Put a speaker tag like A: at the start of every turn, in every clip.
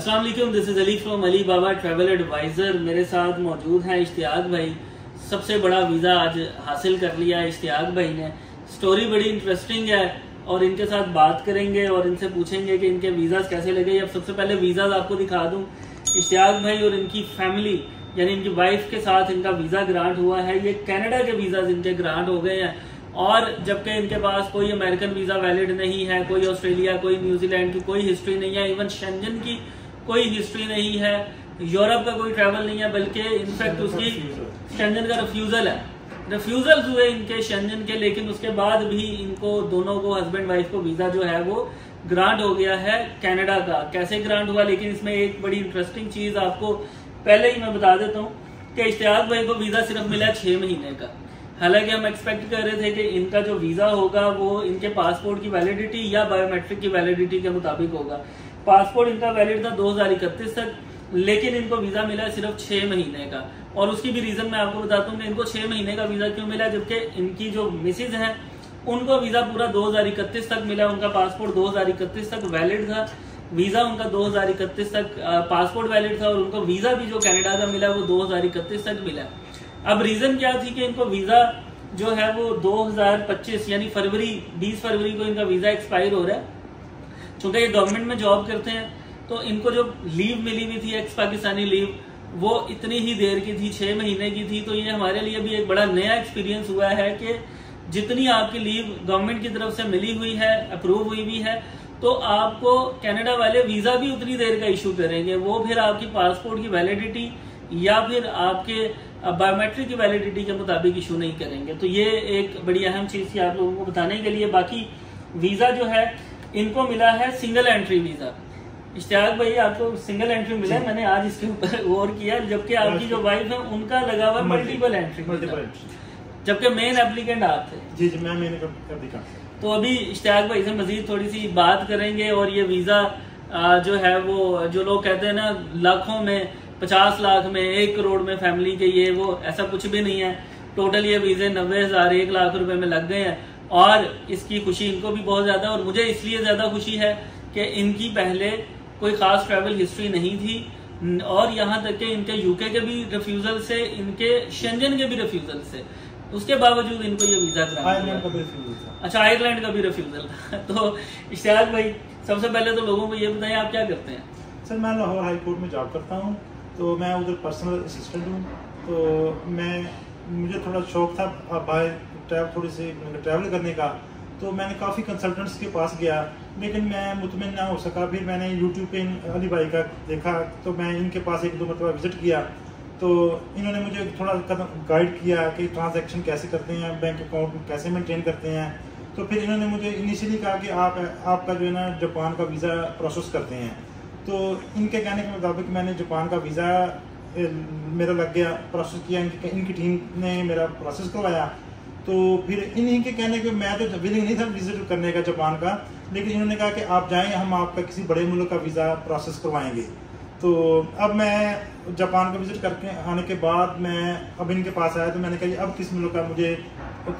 A: अस्सलाम वालेकुम, this is Ali from Ali Baba travel advisor. मेरे साथ मौजूद हैं इश्तियाक भाई। सबसे बड़ा वीज़ा आज हासिल कर लिया है इश्तियाक भाई ने। स्टोरी बड़ी इंटरेस्टिंग है और इनके साथ बात करेंगे और इनसे पूछेंगे कि इनके वीज़ाज कैसे लगे। अब सबसे पहले वीज़ाज आपको दिखा दूं। इश्तियाक भाई और इनकी फैमिली यानी इनकी वाइफ के साथ इनका वीज़ा ग्रांट हुआ है। ये कनाडा के वीज़ाज इनके ग्रांट हो गए हैं और जबकि इनके पास कोई अमेरिकन वीज़ा वैलिड नहीं है, कोई ऑस्ट्रेलिया, कोई न्यूजीलैंड की कोई हिस्ट्री नहीं है, इवन शेंजन की कोई हिस्ट्री नहीं है, यूरोप का कोई ट्रैवल नहीं है, बल्कि इनफैक्ट उसकी शेंजन का रिफ्यूजल हुए इनके शेंजन के। लेकिन उसके बाद भी इनको दोनों को, हस्बैंड वाइफ को, वीज़ा जो है वो ग्रांट हो गया है कनाडा का। कैसे ग्रांट हुआ, लेकिन इसमें एक बड़ी इंटरेस्टिंग चीज़ आपको पहले ही मैं बता देता हूँ कि इश्तियाक भाई को वीज़ा सिर्फ मिला 6 महीने का। हालांकि हम एक्सपेक्ट कर रहे थे कि इनका जो वीज़ा होगा वो इनके पासपोर्ट की वैलिडिटी या बायोमेट्रिक की वैलिडिटी के मुताबिक होगा। पासपोर्ट इनका वैलिड था 2031 तक, लेकिन इनको वीज़ा मिला सिर्फ 6 महीने का। और उसकी भी रीज़न मैं आपको बताता हूँ कि इनको 6 महीने का वीज़ा क्यों मिला, जबकि इनकी जो मिसेज हैं उनको वीज़ा पूरा 2031 तक मिला। उनका पासपोर्ट 2031 तक वैलिड था, वीज़ा उनका 2031 तक पासपोर्ट वैलिड था और उनको वीज़ा भी जो कनाडा का मिला वो 2031 तक मिला। अब रीजन क्या थी कि इनको वीजा जो है वो 2025 यानी 20 फरवरी को इनका वीजा एक्सपायर हो रहा है। चूंकि ये गवर्नमेंट में जॉब करते हैं तो इनको जो लीव मिली हुई थी एक्स पाकिस्तानी लीव वो इतनी ही देर की थी, 6 महीने की थी। तो ये हमारे लिए भी एक बड़ा नया एक्सपीरियंस हुआ है कि जितनी आपकी लीव गवर्नमेंट की तरफ से मिली हुई है, अप्रूव हुई भी है, तो आपको कनाडा वाले वीजा भी उतनी देर का इशू करेंगे। वो फिर आपकी पासपोर्ट की वैलिडिटी या फिर आपके बायोमेट्रिक की वैलिडिटी के मुताबिक इशू नहीं करेंगे। तो ये एक बड़ी अहम चीज थी आप लोगों को बताने के लिए। बाकी वीजा जो है इनको मिला है सिंगल एंट्री वीजा। इश्तियाक भाई आपको सिंगल एंट्री मिला है, मैंने आज इसके ऊपर गौर किया, जबकि आपकी जो वाइफ है उनका लगा हुआ मल्टीपल एंट्री, जबकि मेन एप्लीकेंट आप थे।
B: जी मैं मेन एप्लीकेंट।
A: तो अभी इश्तियाक भाई से मजीद थोड़ी सी बात करेंगे और ये वीजा जो है वो जो लोग कहते हैं ना लाखों में, 50 लाख में, 1 करोड़ में फैमिली के, ये वो ऐसा कुछ भी नहीं है। टोटल ये वीजे 90,000 1 लाख रुपए में लग गए हैं और इसकी खुशी इनको भी बहुत ज्यादा। और मुझे इसलिए ज्यादा खुशी है कि इनकी पहले कोई खास ट्रैवल हिस्ट्री नहीं थी और यहाँ तक कि इनके यूके के भी रिफ्यूजल से, इनके शेंजन के भी रिफ्यूजल से, उसके बावजूद इनको ये वीजा
B: आयरलैंड का भी रिफ्यूजल था।
A: अच्छा, आयरलैंड का भी रिफ्यूजल था। तो इश्तियाक भाई सबसे पहले तो लोगों को ये बताएं आप क्या करते हैं।
B: सर मैं लाहौर हाई कोर्ट में जॉब करता हूँ, तो मैं उधर पर्सनल असिस्टेंट हूँ। तो मुझे थोड़ा शौक था बाहर थोड़ी सी ट्रैवल करने का, तो मैंने काफ़ी कंसल्टेंट्स के पास गया, लेकिन मैं मुतमिन ना हो सका। फिर मैंने यूट्यूब पे अली भाई का देखा, तो मैं इनके पास 1-2 मरतबा विजिट किया, तो इन्होंने मुझे थोड़ा गाइड किया कि ट्रांजैक्शन कैसे करते हैं, बैंक अकाउंट कैसे मेंटेन करते हैं। तो फिर इन्होंने मुझे इनिशियली कहा कि आपका जो है ना जापान का वीज़ा प्रोसेस करते हैं। तो इनके कहने के मुताबिक मैंने जापान का वीज़ा मेरा लग गया, प्रोसेस किया, इनकी टीम ने मेरा प्रोसेस करवाया। तो फिर इन्हीं के कहने के, मैं तो विलिंग नहीं था विजिट करने का जापान का, लेकिन इन्होंने कहा कि आप जाएं, हम आपका किसी बड़े मुल्क का वीज़ा प्रोसेस करवाएंगे। तो अब मैं जापान का विजिट करके आने के बाद मैं अब इनके पास आया, तो मैंने कहा जी अब किस मुल्क का मुझे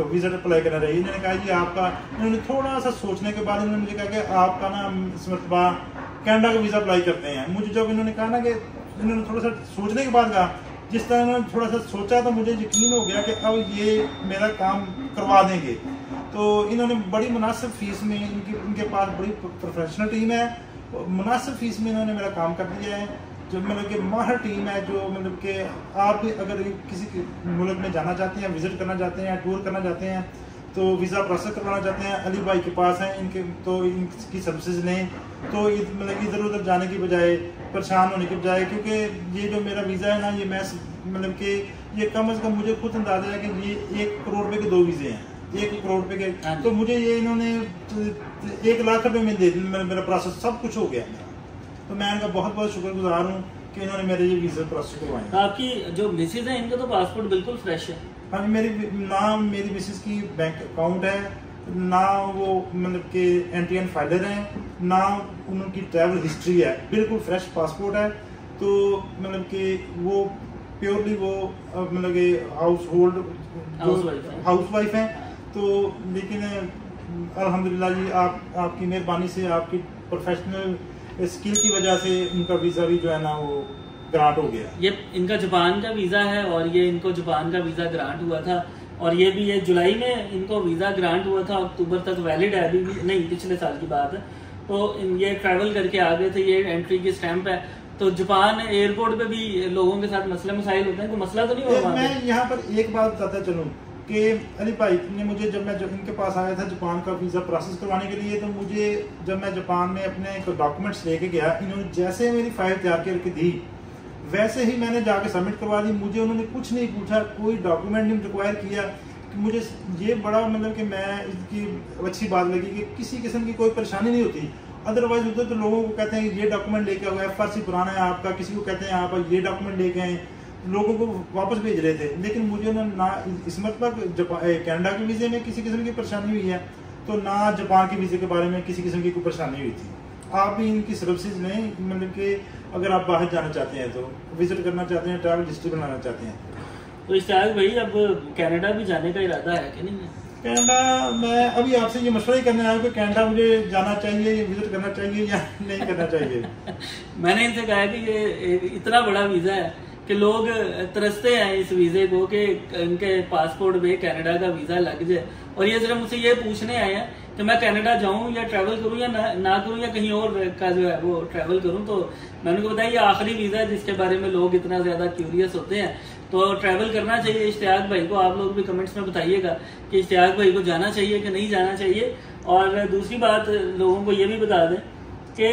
B: वीज़ा अप्लाई करना चाहिए। इन्होंने कहा जी आपका, इन्होंने थोड़ा सा सोचने के बाद इन्होंने मुझे कहा कि आपका ना इस मरतबा कनाडा का वीज़ा अप्लाई करते हैं। मुझे जब इन्होंने कहा ना कि इन्होंने थोड़ा सा सोचने के बाद कहा, जिस तरह इन्होंने थोड़ा सा सोचा तो मुझे यकीन हो गया कि अब ये मेरा काम करवा देंगे। तो इन्होंने बड़ी मुनासिब फीस में, इनके पास बड़ी प्रोफेशनल टीम है, मुनासिब फीस में इन्होंने मेरा काम कर दिया है। जो मतलब कि माहिर टीम है, जो मतलब कि आप भी अगर किसी मुल्क में जाना चाहते हैं, विजिट करना चाहते हैं, टूर करना चाहते हैं, तो वीज़ा प्रोसेस करवाना चाहते हैं, अली भाई के पास हैं इनके, तो इनकी सर्विसेज लें। तो मतलब इधर उधर जाने की बजाय, परेशान होने की बजाय, क्योंकि ये जो मेरा वीज़ा है ना, ये मैं मतलब कि ये कम से कम मुझे खुद अंदाजा है कि ये 1 करोड़ रुपए के 2 वीज़े हैं, 1 करोड़ रुपए के। तो मुझे ये इन्होंने 1 लाख रुपए में दे मेरा प्रोसेस सब कुछ हो गया। तो मैं इनका बहुत बहुत शुक्रगुजार हूँ कि इन्होंने मेरे ये वीज़ा प्रोसेस करवाए।
A: आपकी जो मिसेज है इनका तो पासपोर्ट बिल्कुल फ्रेश है।
B: हाँ, मेरी मिसेज की बैंक अकाउंट है, ना वो मतलब कि एंट्री फाइलर हैं, ना उनकी ट्रैवल हिस्ट्री है, बिल्कुल फ्रेश पासपोर्ट है। तो मतलब कि वो प्योरली वो मतलब कि हाउस वाइफ हैं। तो लेकिन अल्हम्दुलिल्लाह जी आपकी मेहरबानी से, आपकी प्रोफेशनल स्किल की वजह से उनका वीज़ा भी जो है ना वो ग्रांट हो गया।
A: ये इनका जापान का वीज़ा है और ये इनको जापान का वीज़ा ग्रांट हुआ था और ये भी ये जुलाई में इनको वीज़ा ग्रांट हुआ था, अक्टूबर तक वैलिड है, अभी भी नहीं, पिछले साल की बात है। तो ये ट्रैवल करके आ गए थे, ये एंट्री की स्टैंप है। तो जापान एयरपोर्ट पे भी लोगों के साथ मसले मसाइल होते हैं, कोई मसला तो नहीं हुआ?
B: मैं यहाँ पर एक बात बताता चलूँ कि अली भाई ने मुझे जब इनके पास आया था जापान का वीज़ा प्रोसेस करवाने के लिए, तो मुझे जब मैं जापान में अपने डॉक्यूमेंट्स लेके गया, इन्होंने जैसे मेरी फाइल तैयार करके दी वैसे ही मैंने जाके सबमिट करवा दी। मुझे उन्होंने कुछ नहीं पूछा, कोई डॉक्यूमेंट नहीं रिक्वायर किया। कि मुझे ये बड़ा मतलब कि मैं इसकी अच्छी बात लगी कि किसी किस्म की कोई परेशानी नहीं होती। अदरवाइज उधर तो लोगों को कहते हैं ये डॉक्यूमेंट लेके आओ, FRC पुराना है आपका, किसी को कहते हैं आप ये डॉक्यूमेंट लेके आए, लोगों को वापस भेज रहे थे। लेकिन मुझे ना इस मतलब कनाडा के वीज़े में किसी किस्म की परेशानी हुई है, तो ना जापान के वीज़े के बारे में किसी किस्म की कोई परेशानी हुई थी। आप भी इनकी सर्विसेज लें, मतलब कि अगर आप बाहर जाना चाहते हैं, तो विजिट करना चाहते हैं, ट्रैवल हिस्ट्री बनाना चाहते हैं।
A: तो इश्तियाक भाई अब कनाडा भी जाने का इरादा है कि नहीं है?
B: कनाडा मैं अभी आपसे ये मशवरा ही करने आया कि कनाडा मुझे जाना चाहिए, विजिट करना चाहिए या नहीं करना चाहिए।
A: मैंने इनसे कहा कि ये इतना बड़ा वीज़ा है कि लोग तरसते हैं इस वीज़े को कि इनके पासपोर्ट पे कनाडा का वीज़ा लग जाए, और ये सिर्फ मुझसे ये पूछने आए हैं कि मैं कनाडा जाऊं या ट्रैवल करूं या ना करूं या कहीं और का जो है वो ट्रैवल करूं। तो मैंने उनको बताया ये आखिरी वीज़ा है जिसके बारे में लोग इतना ज़्यादा क्यूरियस होते हैं, तो ट्रैवल करना चाहिए। इश्तियाक भाई को आप लोग भी कमेंट्स में बताइएगा कि इश्तियाक भाई को जाना चाहिए कि नहीं जाना चाहिए। और दूसरी बात लोगों को ये भी बता दें कि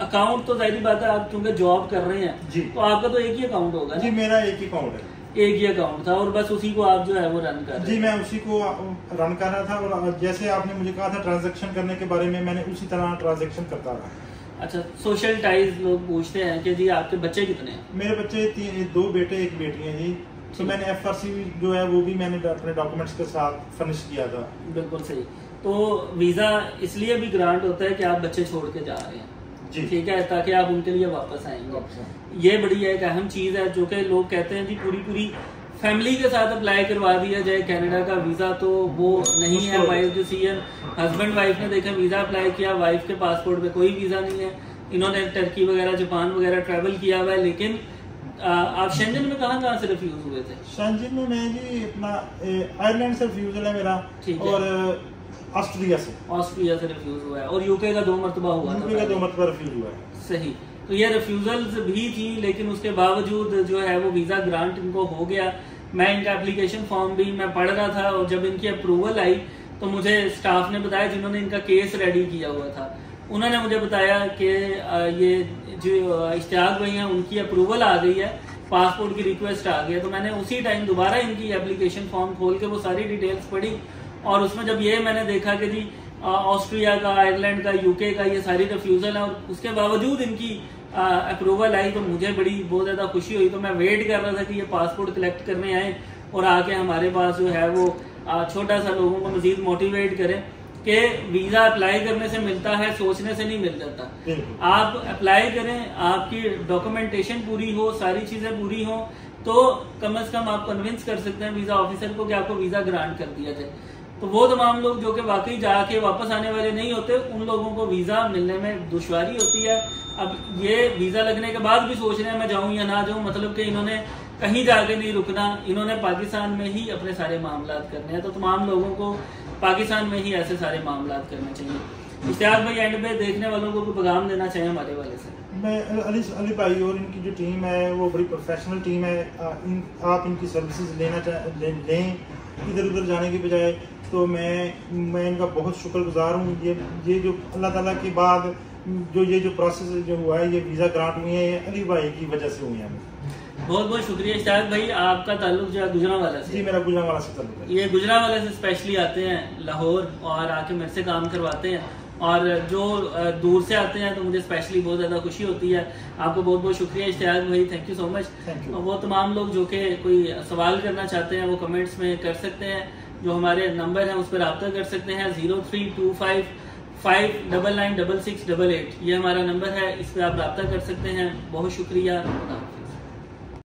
A: अकाउंट तो जाहिर बात है, आप क्योंकि जॉब कर रहे हैं
B: जी,
A: तो आपका तो एक ही अकाउंट होगा
B: जी। मेरा एक ही अकाउंट है,
A: एक ही अकाउंट था और बस उसी को आप जो है वो रन कर रहे हैं?
B: जी, मैं उसी को रन कर रहा था और जैसे आपने मुझे कहा था ट्रांजैक्शन करने के बारे में, मैंने उसी तरह ट्रांजैक्शन करता रहा।
A: अच्छा, सोशल टाइज लोग पूछते हैं कि जी आपके बच्चे कितने हैं?
B: मेरे बच्चे 2 बेटे 1 बेटी हैं जी। तो मैंने FRC जो है वो भी मैंने अपने डॉक्यूमेंट्स के साथ फर्निश किया था।
A: बिल्कुल सही। तो वीज़ा इसलिए भी ग्रांट होता है कि आप बच्चे छोड़ के जा रहे हैं, ठीक है, ताकि आप उनके लिए वापस आएंगे। ये बड़ी एक अहम चीज़ है जो कि लोग कहते हैं जी पूरी फैमिली के साथ अप्लाई करवा दिया जाए कनाडा का वीज़ा, तो वो नहीं है वाइज डिसीजन। हस्बैंड वाइफ ने देखा वीज़ा अप्लाई किया, वाइफ के पासपोर्ट पे कोई वीज़ा नहीं है, इन्होंने टर्की वगैरह जापान वगैरह ट्रैवल किया हुआ है। लेकिन आप शेंजन में कहाँ से रिफ्यूज हुए थे?
B: शेंजन में मैं जी अपना आयरलैंड से रिफ्यूजल है मेरा, और ऑस्ट्रिया से
A: रिफ्यूज हुआ है, और यूके का 2 मरतबा हुआ था।
B: यूके का 2 मरतबा रिफ्यूज हुआ है।
A: सही। तो ये रिफ्यूजल्स भी थी, लेकिन उसके बावजूद जो है वो वीज़ा ग्रांट इनको हो गया। मैं इनका एप्लीकेशन फॉर्म भी मैं पढ़ रहा था, और जब इनकी अप्रूवल आई तो मुझे स्टाफ ने बताया जिन्होंने इनका केस रेडी किया हुआ था, उन्होंने मुझे बताया कि ये जो इश्तियाक भाई हैं उनकी अप्रूवल आ गई है, पासपोर्ट की रिक्वेस्ट आ गई है। तो मैंने उसी टाइम दोबारा इनकी एप्लीकेशन फॉर्म खोल के वो सारी डिटेल्स पढ़ी, और उसमें जब ये मैंने देखा कि जी ऑस्ट्रिया का, आयरलैंड का, यूके का ये सारी रिफ्यूजल है, और उसके बावजूद इनकी अप्रूवल आई, तो मुझे बहुत ज़्यादा खुशी हुई। तो मैं वेट कर रहा था कि ये पासपोर्ट कलेक्ट करने आए और आके हमारे पास जो है वो छोटा सा लोगों को मजीद मोटिवेट करें कि वीज़ा अप्लाई करने से मिलता है, सोचने से नहीं मिल जाता। आप अप्लाई करें, आपकी डॉक्यूमेंटेशन पूरी हो, सारी चीज़ें पूरी हो, तो कम से कम आप कन्विंस कर सकते हैं वीज़ा ऑफिसर को कि आपको वीज़ा ग्रांट कर दिया जाए। तो वो तमाम लोग जो कि वाकई जाके वापस आने वाले नहीं होते, उन लोगों को वीज़ा मिलने में दुश्वारी होती है। अब ये वीज़ा लगने के बाद भी सोच रहे हैं मैं जाऊं या ना जाऊं, मतलब कि इन्होंने कहीं जाके नहीं रुकना, इन्होंने पाकिस्तान में ही अपने सारे मामलात करने हैं। तो तमाम लोगों को पाकिस्तान में ही ऐसे सारे मामलात करने चाहिए। इश्तियाक भाई एंड में देखने वालों को पैगाम देना चाहिए हमारे वाले से?
B: मैं अली भाई और इनकी जो टीम है वो बड़ी प्रोफेशनल टीम है। आप इनकी सर्विसेज लें इधर उधर जाने की बजाय। तो मैं इनका बहुत शुक्रगुजार हूँ। ये जो अल्लाह ताला के बाद ये जो प्रोसेस जो हुआ है, ये वीज़ा ग्रांट हुई है, ये अली भाई की वजह से हुई है।
A: बहुत बहुत शुक्रिया इश्तियाक भाई। आपका ताल्लुक जो है गुजरांवाला से?
B: जी, मेरा गुजरांवाला से ताल्लुक है।
A: ये गुजरांवाला से स्पेशली आते हैं लाहौर और आके मेरे से काम करवाते हैं, और जो दूर से आते हैं तो मुझे स्पेशली बहुत ज़्यादा खुशी होती है। आपको बहुत बहुत शुक्रिया इश्तियाक भाई, थैंक यू सो मच। और वो तमाम लोग जो कि कोई सवाल करना चाहते हैं वो कमेंट्स में कर सकते हैं, जो हमारे नंबर हैं उस पर रब्ता कर सकते हैं। 0325 5996688 ये हमारा नंबर है, इस पर आप रब्ता कर सकते हैं। बहुत शुक्रिया।